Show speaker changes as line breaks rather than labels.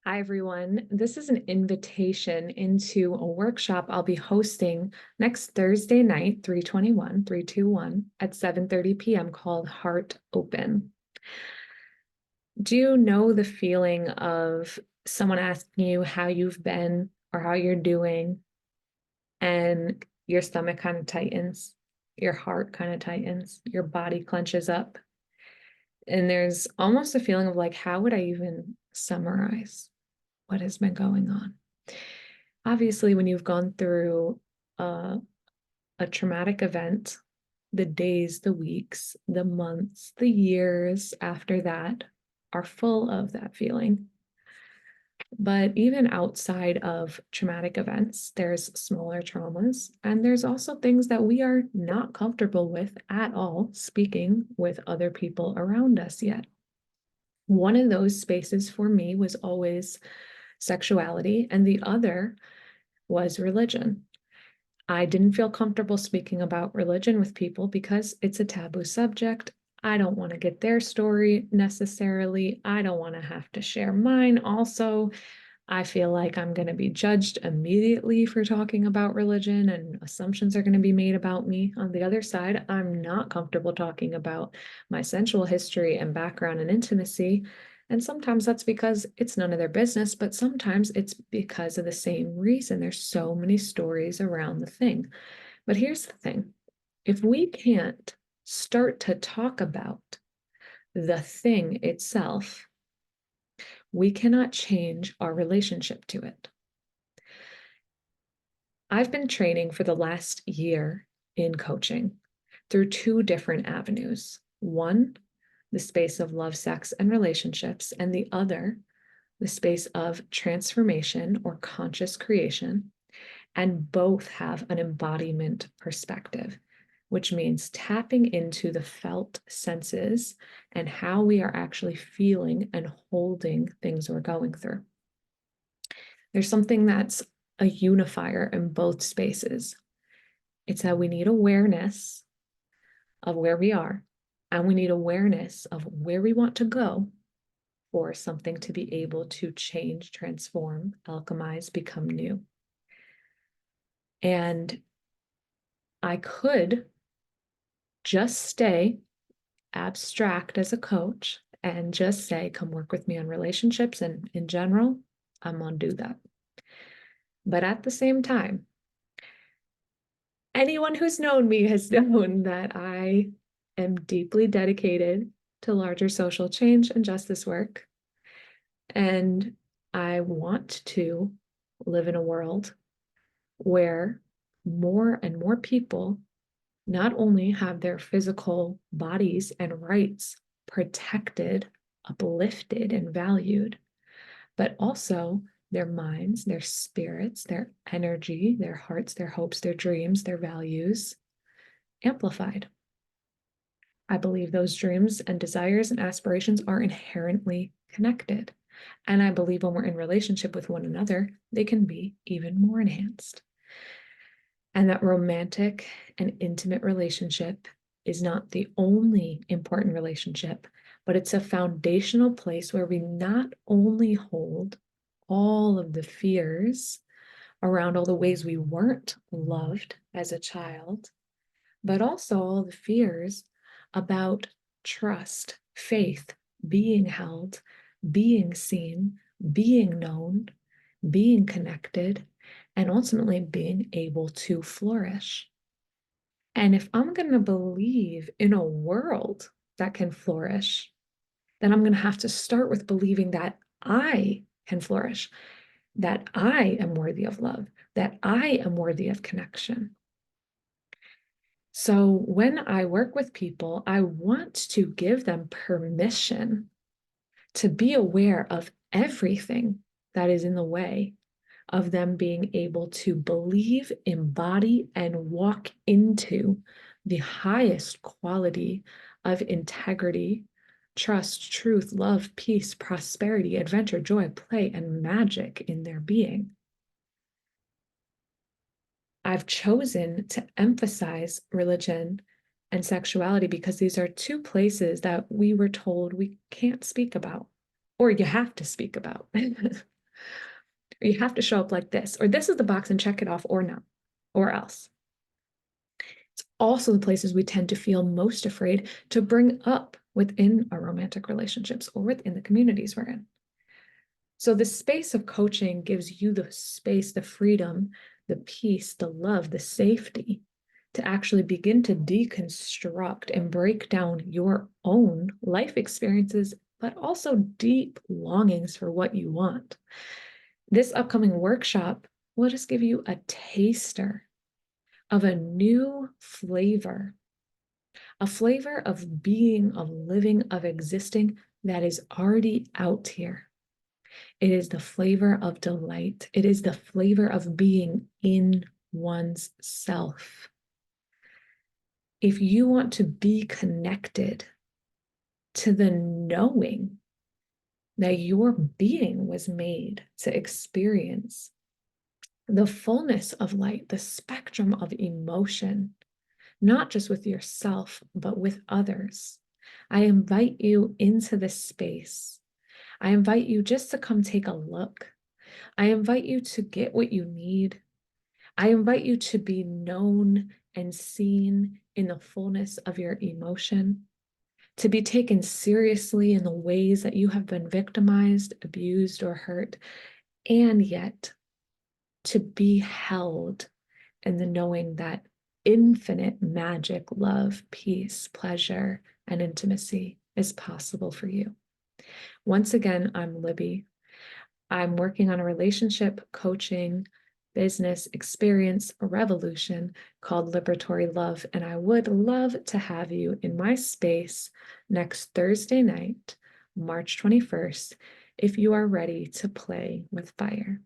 Hi, everyone. This is an invitation into a workshop I'll be hosting next Thursday night, 321 at 7:30 p.m. called Heart Open. Do you know the feeling of someone asking you how you've been or how you're doing, and your stomach kind of tightens, your heart kind of tightens, your body clenches up, and there's almost a feeling of like, how would I even summarize what has been going on? Obviously, when you've gone through a, a traumatic event, the days, the weeks, the months, the years after that are full of that feeling. But even outside of traumatic events, there's smaller traumas, and there's also things that we are not comfortable with at all speaking with other people around us yet. One of those spaces for me was always sexuality, and the other was religion. I didn't feel comfortable speaking about religion with people because it's a taboo subject. I don't want to get their story necessarily. I don't want to have to share mine. Also, I feel like I'm going to be judged immediately for talking about religion, and assumptions are going to be made about me. On the other side, I'm not comfortable talking about my sensual history and background and intimacy. And sometimes that's because it's none of their business, but sometimes it's because of the same reason. There's so many stories around the thing. But here's the thing. If we can't start to talk about the thing itself, we cannot change our relationship to it. I've been training for the last year in coaching through two different avenues. One, the space of love, sex, and relationships, and the other, the space of transformation or conscious creation. And both have an embodiment perspective, which means tapping into the felt senses and how we are actually feeling and holding things we're going through. There's something that's a unifier in both spaces. It's that we need awareness of where we are, and we need awareness of where we want to go for something to be able to change, transform, alchemize, become new. And I could just stay abstract as a coach and just say, come work with me on relationships. And in general, I'm going to do that. But at the same time, anyone who's known me has known that I am deeply dedicated to larger social change and justice work. And I want to live in a world where more and more people not only have their physical bodies and rights protected, uplifted, and valued, but also their minds, their spirits, their energy, their hearts, their hopes, their dreams, their values amplified. I believe those dreams and desires and aspirations are inherently connected. And I believe when we're in relationship with one another, they can be even more enhanced. And that romantic and intimate relationship is not the only important relationship, but it's a foundational place where we not only hold all of the fears around all the ways we weren't loved as a child, but also all the fears about trust, faith, being held, being seen, being known, being connected, and ultimately being able to flourish. And if I'm going to believe in a world that can flourish, then I'm going to have to start with believing that I can flourish, that I am worthy of love, that I am worthy of connection. So when I work with people, I want to give them permission to be aware of everything that is in the way of them being able to believe, embody, and walk into the highest quality of integrity, trust, truth, love, peace, prosperity, adventure, joy, play, and magic in their being. I've chosen to emphasize religion and sexuality because these are two places that we were told we can't speak about, or you have to speak about. or you have to show up like this, or this is the box and check it off, or not, or else. It's also the places we tend to feel most afraid to bring up within our romantic relationships or within the communities we're in. So the space of coaching gives you the space, the freedom, the peace, the love, the safety to actually begin to deconstruct and break down your own life experiences, but also deep longings for what you want. This upcoming workshop will just give you a taster of a new flavor, a flavor of being, of living, of existing that is already out here. It is the flavor of delight. It is the flavor of being in one's self. If you want to be connected to the knowing that your being was made to experience the fullness of light, the spectrum of emotion, not just with yourself, but with others, I invite you into this space. I invite you just to come take a look. I invite you to get what you need. I invite you to be known and seen in the fullness of your emotion, to be taken seriously in the ways that you have been victimized, abused, or hurt, and yet to be held in the knowing that infinite magic, love, peace, pleasure, and intimacy is possible for you. Once again, I'm Libby. I'm working on a relationship coaching business experience revolution called Liberatory Love, and I would love to have you in my space next Thursday night, March 21st, if you are ready to play with fire.